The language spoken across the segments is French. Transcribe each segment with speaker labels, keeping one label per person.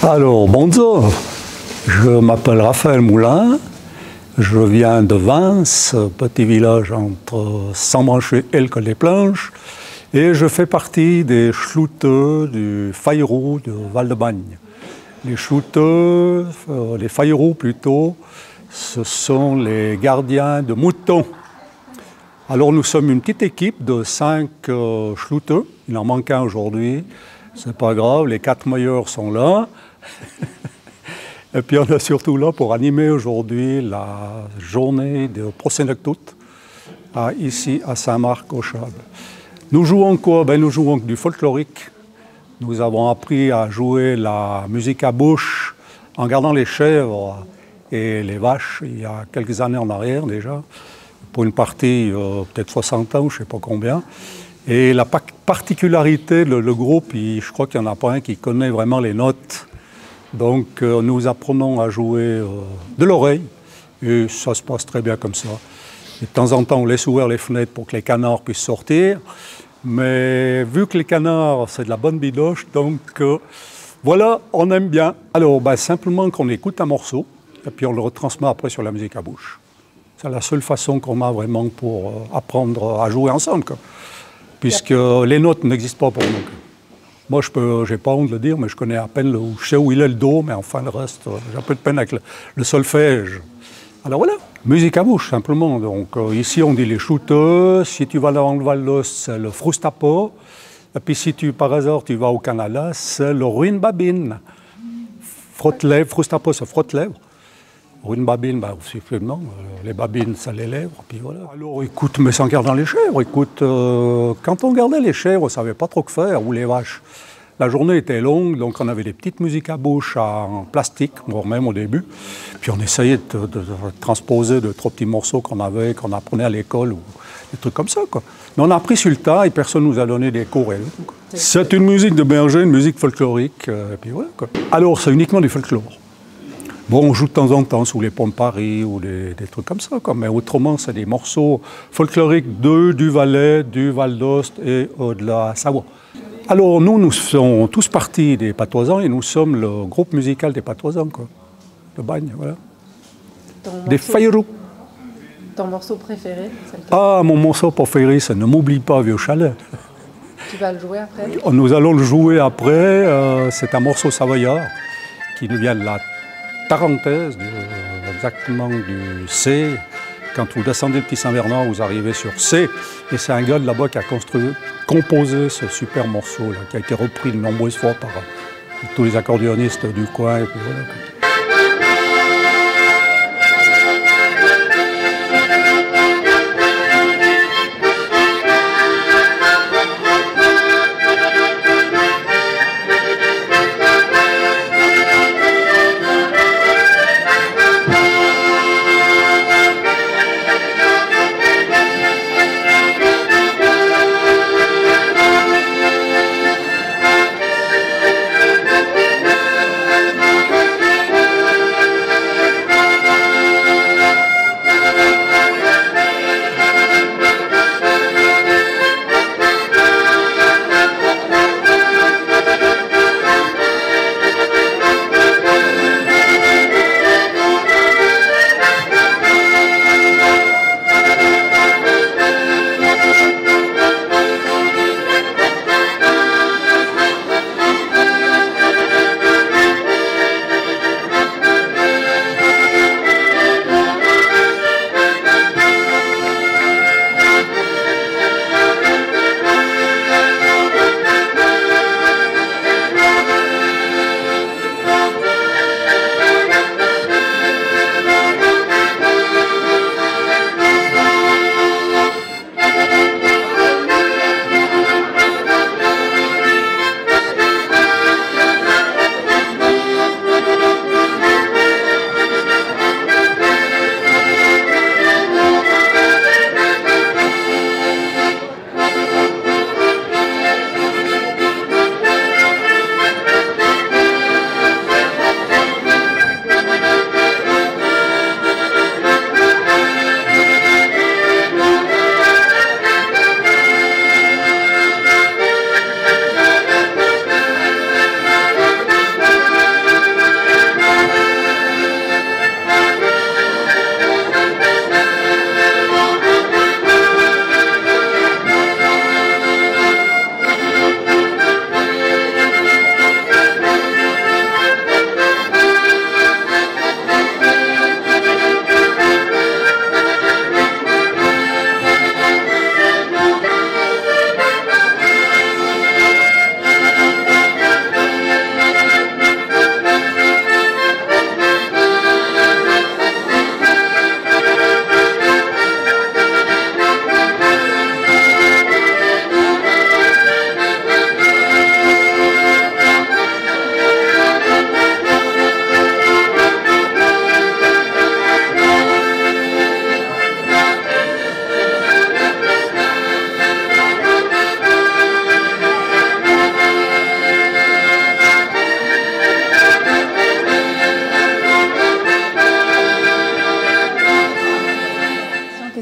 Speaker 1: Alors, bonjour, je m'appelle Raphaël Moulin, je viens de Vins, petit village entre Saint-Branché et le Col des Planches, et je fais partie des chlouteux du Faïrou de Val-de-Bagne. Les chlouteux, les Faïrous plutôt, ce sont les gardiens de moutons. Alors nous sommes une petite équipe de 5 chlouteux, il en manque un aujourd'hui, c'est pas grave, les 4 meilleurs sont là. Et puis on est surtout là pour animer aujourd'hui la journée de Prosénectoute ici à Saint-Marc-aux-Chables. Nous jouons quoi? Nous jouons du folklorique. Nous avons appris à jouer la musique à bouche en gardant les chèvres et les vaches il y a quelques années en arrière déjà, pour une partie peut-être 60 ans, je ne sais pas combien. Et la particularité, le groupe, je crois qu'il n'y en a pas un qui connaît vraiment les notes. Donc nous apprenons à jouer de l'oreille et ça se passe très bien comme ça. Et de temps en temps, on laisse ouvrir les fenêtres pour que les canards puissent sortir. Mais vu que les canards, c'est de la bonne bidoche, donc voilà, on aime bien. Alors simplement qu'on écoute un morceau et puis on le retransmet après sur la musique à bouche. C'est la seule façon qu'on a vraiment pour apprendre à jouer ensemble, quoi. Puisque les notes n'existent pas pour nous. Moi, je n'ai pas honte de le dire, mais je connais à peine, je sais où il est le do, mais enfin le reste, j'ai un peu de peine avec le solfège. Alors voilà, musique à bouche simplement. Donc ici on dit les chlouteux, si tu vas dans le Val d'Ost, c'est le Frustapo, et puis si par hasard tu vas au Canada, c'est le ruine-babine. Frotte-lèvres, Frustapo c'est frotte-lèvres. Ruine-babine, effectivement, les babines, ça les lèvres, puis voilà. Alors écoute, mais sans garder les chèvres, écoute, quand on gardait les chèvres, on ne savait pas trop que faire, ou les vaches. La journée était longue, donc on avait des petites musiques à bouche en plastique, voire même au début, puis on essayait de transposer de 3 petits morceaux qu'on apprenait à l'école, ou des trucs comme ça, quoi. Mais on a appris sur le tas et personne ne nous a donné des cours. C'est une musique de berger, une musique folklorique, et puis voilà, quoi. Alors c'est uniquement du folklore. Bon, on joue de temps en temps sous les ponts de Paris ou des trucs comme ça, quoi. Mais autrement, c'est des morceaux folkloriques du Valais, du Val d'Ost et de la Savoie. Alors, nous sommes tous partis des Patoisans et nous sommes le groupe musical des Patoisans, quoi. De Bagne, voilà. Des Faïrous.
Speaker 2: Ton morceau préféré?
Speaker 1: Ah, mon morceau préféré, c'est Ne m'oublie pas, vieux chalet.
Speaker 2: Tu vas le jouer après?
Speaker 1: Nous allons le jouer après. C'est un morceau savoyard qui nous vient de la Tarentaise, exactement du C. Quand vous descendez le Petit Saint-Bernard, vous arrivez sur C. Et c'est un gars de là-bas qui a composé ce super morceau, là, qui a été repris de nombreuses fois par tous les accordéonistes du coin. Et puis voilà.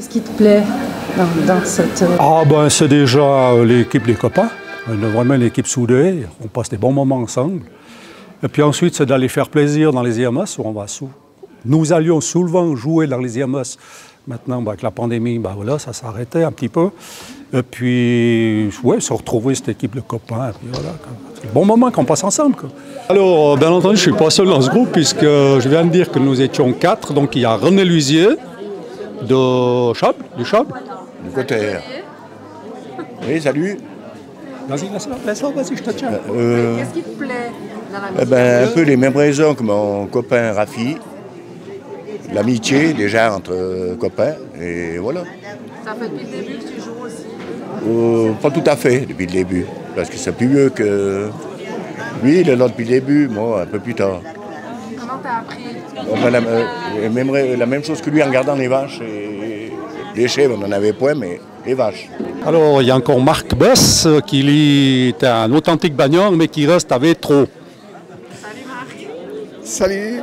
Speaker 2: Qu'est-ce qui te plaît dans cette...
Speaker 1: Ah ben c'est déjà l'équipe des copains. On a vraiment une équipe soudée. On passe des bons moments ensemble. Et puis ensuite, c'est d'aller faire plaisir dans les IMS où on va sous. Nous allions souvent jouer dans les IMS. Maintenant, avec la pandémie, voilà, ça s'est arrêté un petit peu. Et puis, ouais, se retrouver cette équipe de copains. Et puis voilà, c'est le bon moment qu'on passe ensemble, quoi. Alors, bien entendu, je ne suis pas seul dans ce groupe, puisque je viens de dire que nous étions 4. Donc, il y a René Luisier de Chable, du Chable.
Speaker 3: Du côté. Oui, salut.
Speaker 1: Vas-y, vas-y, je te tiens.
Speaker 2: Qu'est-ce qui te plaît dans la musique?
Speaker 3: Un peu les mêmes raisons que mon copain Rafi. L'amitié déjà entre copains, et voilà.
Speaker 2: Ça fait depuis le début que tu joues aussi?
Speaker 3: Pas tout à fait depuis le début, parce que c'est plus vieux que... Lui, il est là depuis le début, moi un peu plus tard.
Speaker 2: Comment t'as appris?
Speaker 3: La même chose que lui en regardant les vaches et les chèvres, on n'en avait point, mais les vaches.
Speaker 1: Alors, il y a encore Marc Bess, qui lui est un authentique bagnard, mais qui reste à Vétro.
Speaker 2: Salut Marc.
Speaker 4: Salut.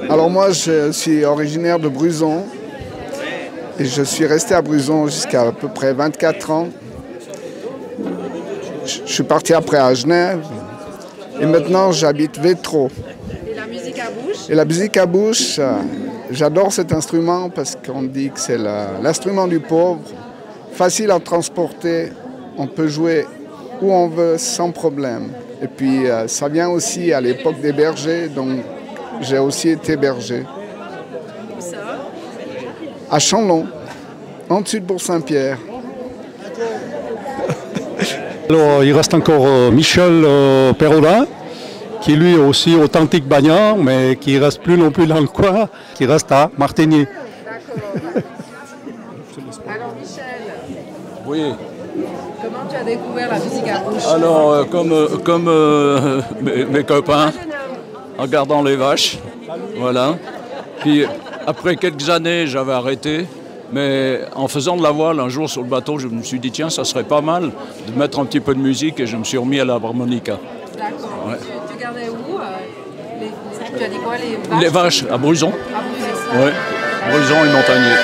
Speaker 4: Alors moi, je suis originaire de Bruzon et je suis resté à Bruzon jusqu'à peu près 24 ans. Je suis parti après à Genève et maintenant j'habite Vétro.
Speaker 2: Et la musique à bouche?
Speaker 4: Et la musique à bouche, j'adore cet instrument parce qu'on dit que c'est l'instrument du pauvre, facile à transporter, on peut jouer où on veut sans problème. Et puis ça vient aussi à l'époque des bergers, donc j'ai aussi été berger.
Speaker 2: Où ça?
Speaker 4: À Chanlon, en dessus de Bourg-Saint-Pierre.
Speaker 1: Alors, il reste encore Michel Perraudin, qui lui est aussi authentique bagnard, mais qui ne reste plus non plus dans le coin, qui reste à Martigny.
Speaker 2: D'accord. Alors Michel,
Speaker 5: Oui,
Speaker 2: comment tu as découvert la musique à bouche?
Speaker 5: alors comme mes copains, en gardant les vaches, voilà. Puis après quelques années, j'avais arrêté, mais en faisant de la voile un jour sur le bateau, je me suis dit tiens, ça serait pas mal de mettre un petit peu de musique et je me suis remis à la harmonica.
Speaker 2: D'accord.
Speaker 5: Ouais.
Speaker 2: Tu gardais où tu as dit quoi, les vaches?
Speaker 5: Les vaches à Bruzon,
Speaker 2: À Bruzon.
Speaker 5: ouais, Bruzon et Montagnier.